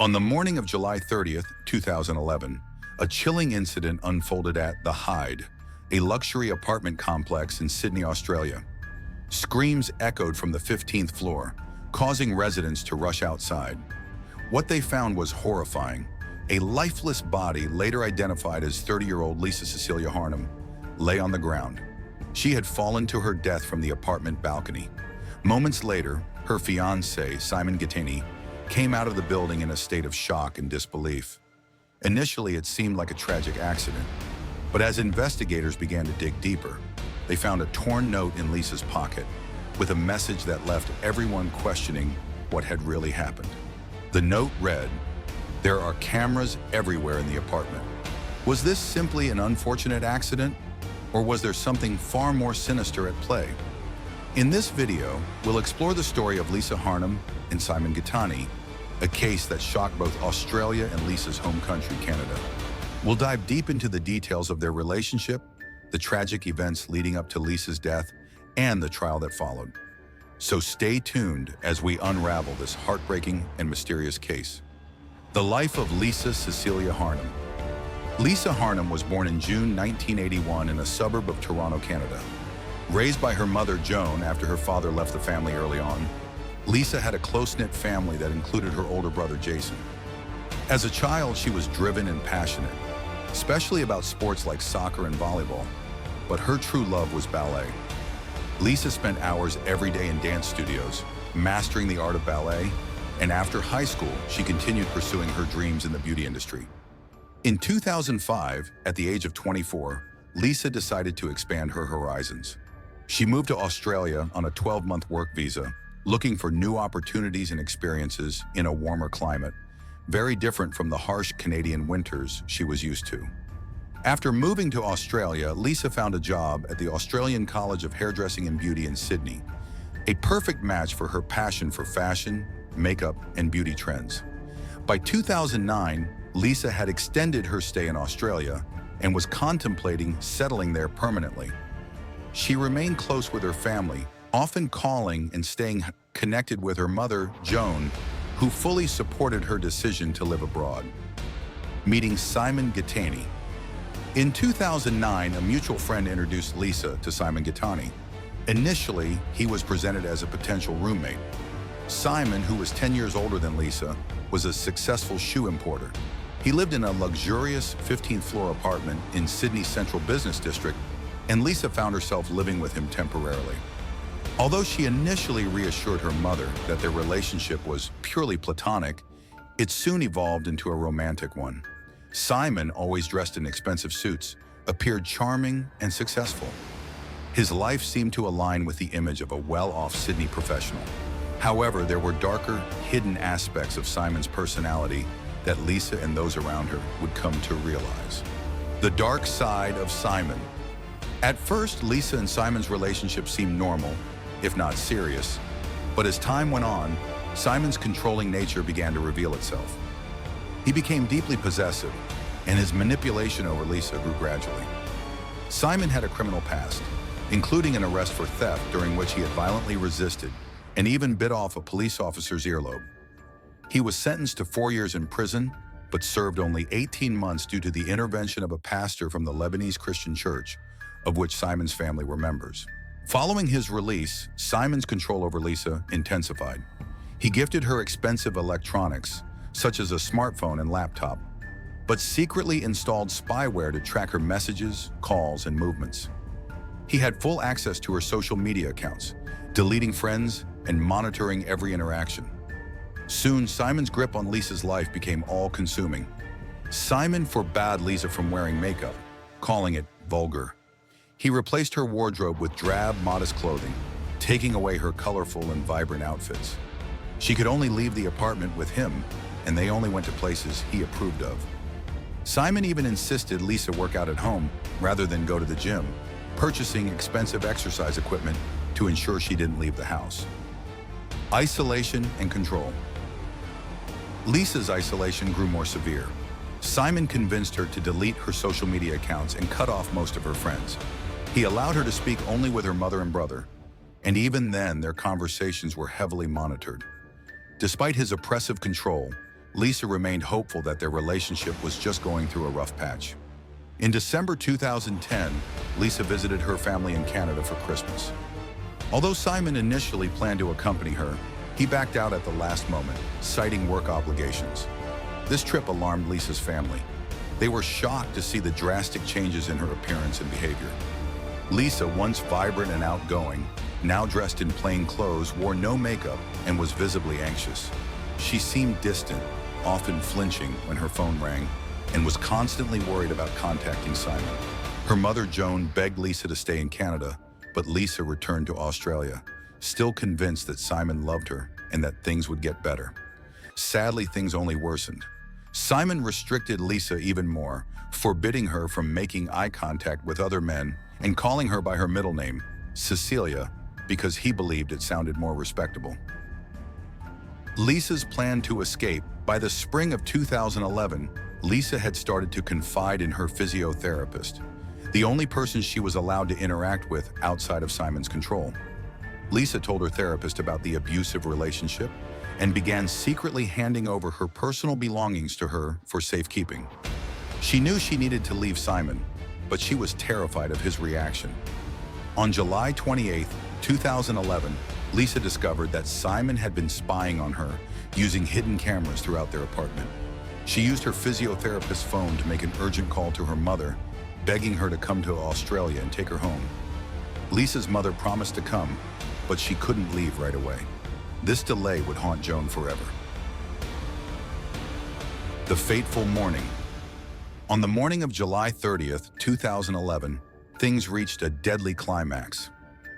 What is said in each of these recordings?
On the morning of July 30th, 2011, a chilling incident unfolded at The Hyde, a luxury apartment complex in Sydney, Australia. Screams echoed from the 15th floor, causing residents to rush outside. What they found was horrifying. A lifeless body, later identified as 30-year-old Lisa Cecilia Harnum, lay on the ground. She had fallen to her death from the apartment balcony. Moments later, her fiancé, Simon Gittany, came out of the building in a state of shock and disbelief. Initially, it seemed like a tragic accident, but as investigators began to dig deeper, they found a torn note in Lisa's pocket with a message that left everyone questioning what had really happened. The note read, "There are cameras everywhere in the apartment." Was this simply an unfortunate accident, or was there something far more sinister at play? In this video, we'll explore the story of Lisa Harnum and Simon Gittany, a case that shocked both Australia and Lisa's home country, Canada. We'll dive deep into the details of their relationship, the tragic events leading up to Lisa's death, and the trial that followed. So stay tuned as we unravel this heartbreaking and mysterious case. The life of Lisa Cecilia Harnum. Lisa Harnum was born in June 1981 in a suburb of Toronto, Canada. Raised by her mother, Joan, after her father left the family early on, Lisa had a close-knit family that included her older brother, Jason. As a child, she was driven and passionate, especially about sports like soccer and volleyball, but her true love was ballet. Lisa spent hours every day in dance studios, mastering the art of ballet, and after high school, she continued pursuing her dreams in the beauty industry. In 2005, at the age of 24, Lisa decided to expand her horizons. She moved to Australia on a 12-month work visa, looking for new opportunities and experiences in a warmer climate, very different from the harsh Canadian winters she was used to. After moving to Australia, Lisa found a job at the Australian College of Hairdressing and Beauty in Sydney, a perfect match for her passion for fashion, makeup, and beauty trends. By 2009, Lisa had extended her stay in Australia and was contemplating settling there permanently. She remained close with her family, often calling and staying connected with her mother, Joan, who fully supported her decision to live abroad. Meeting Simon Gittany. In 2009, a mutual friend introduced Lisa to Simon Gittany. Initially, he was presented as a potential roommate. Simon, who was 10 years older than Lisa, was a successful shoe importer. He lived in a luxurious 15th-floor apartment in Sydney's Central Business District, and Lisa found herself living with him temporarily. Although she initially reassured her mother that their relationship was purely platonic, it soon evolved into a romantic one. Simon, always dressed in expensive suits, appeared charming and successful. His life seemed to align with the image of a well-off Sydney professional. However, there were darker, hidden aspects of Simon's personality that Lisa and those around her would come to realize. The dark side of Simon. At first, Lisa and Simon's relationship seemed normal, if not serious, but as time went on, Simon's controlling nature began to reveal itself. He became deeply possessive, and his manipulation over Lisa grew gradually. Simon had a criminal past, including an arrest for theft during which he had violently resisted and even bit off a police officer's earlobe. He was sentenced to 4 years in prison, but served only 18 months due to the intervention of a pastor from the Lebanese Christian church, of which Simon's family were members. Following his release, Simon's control over Lisa intensified. He gifted her expensive electronics, such as a smartphone and laptop, but secretly installed spyware to track her messages, calls, and movements. He had full access to her social media accounts, deleting friends and monitoring every interaction. Soon, Simon's grip on Lisa's life became all-consuming. Simon forbade Lisa from wearing makeup, calling it vulgar. He replaced her wardrobe with drab, modest clothing, taking away her colorful and vibrant outfits. She could only leave the apartment with him, and they only went to places he approved of. Simon even insisted Lisa work out at home rather than go to the gym, purchasing expensive exercise equipment to ensure she didn't leave the house. Isolation and control. Lisa's isolation grew more severe. Simon convinced her to delete her social media accounts and cut off most of her friends. He allowed her to speak only with her mother and brother, and even then their conversations were heavily monitored. Despite his oppressive control, Lisa remained hopeful that their relationship was just going through a rough patch. In December 2010, Lisa visited her family in Canada for Christmas. Although Simon initially planned to accompany her, he backed out at the last moment, citing work obligations. This trip alarmed Lisa's family. They were shocked to see the drastic changes in her appearance and behavior. Lisa, once vibrant and outgoing, now dressed in plain clothes, wore no makeup, and was visibly anxious. She seemed distant, often flinching when her phone rang, and was constantly worried about contacting Simon. Her mother, Joan, begged Lisa to stay in Canada, but Lisa returned to Australia, still convinced that Simon loved her and that things would get better. Sadly, things only worsened. Simon restricted Lisa even more, forbidding her from making eye contact with other men and calling her by her middle name, Cecilia, because he believed it sounded more respectable. Lisa's plan to escape. By the spring of 2011, Lisa had started to confide in her physiotherapist, the only person she was allowed to interact with outside of Simon's control. Lisa told her therapist about the abusive relationship and began secretly handing over her personal belongings to her for safekeeping. She knew she needed to leave Simon, but she was terrified of his reaction. On July 28, 2011, Lisa discovered that Simon had been spying on her using hidden cameras throughout their apartment. She used her physiotherapist's phone to make an urgent call to her mother, begging her to come to Australia and take her home. Lisa's mother promised to come, but she couldn't leave right away. This delay would haunt Joan forever. The fateful morning. On the morning of July 30th, 2011, things reached a deadly climax.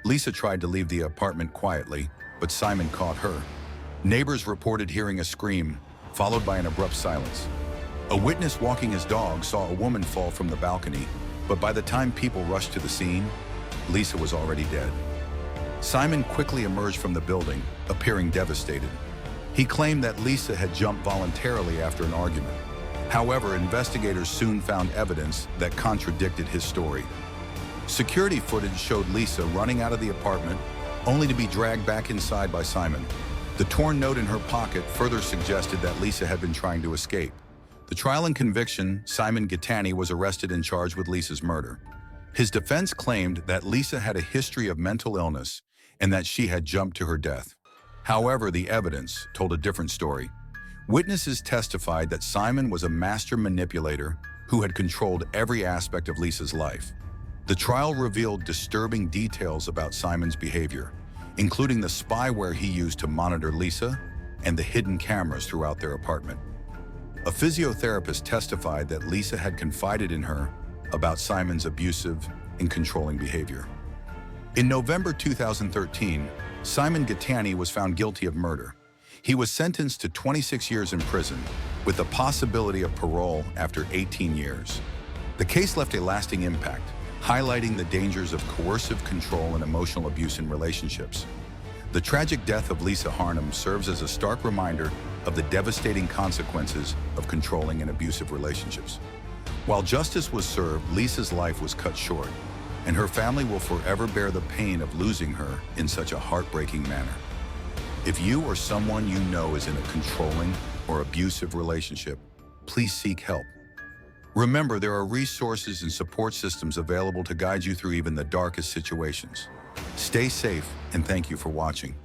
Lisa tried to leave the apartment quietly, but Simon caught her. Neighbors reported hearing a scream, followed by an abrupt silence. A witness walking his dog saw a woman fall from the balcony, but by the time people rushed to the scene, Lisa was already dead. Simon quickly emerged from the building, appearing devastated. He claimed that Lisa had jumped voluntarily after an argument. However, investigators soon found evidence that contradicted his story. Security footage showed Lisa running out of the apartment, only to be dragged back inside by Simon. The torn note in her pocket further suggested that Lisa had been trying to escape. The trial and conviction, Simon Gittany was arrested and charged with Lisa's murder. His defense claimed that Lisa had a history of mental illness and that she had jumped to her death. However, the evidence told a different story. Witnesses testified that Simon was a master manipulator who had controlled every aspect of Lisa's life. The trial revealed disturbing details about Simon's behavior, including the spyware he used to monitor Lisa and the hidden cameras throughout their apartment. A physiotherapist testified that Lisa had confided in her about Simon's abusive and controlling behavior. In November 2013, Simon Gittany was found guilty of murder. He was sentenced to 26 years in prison, with the possibility of parole after 18 years. The case left a lasting impact, highlighting the dangers of coercive control and emotional abuse in relationships. The tragic death of Lisa Harnum serves as a stark reminder of the devastating consequences of controlling and abusive relationships. While justice was served, Lisa's life was cut short, and her family will forever bear the pain of losing her in such a heartbreaking manner. If you or someone you know is in a controlling or abusive relationship, please seek help. Remember, there are resources and support systems available to guide you through even the darkest situations. Stay safe, and thank you for watching.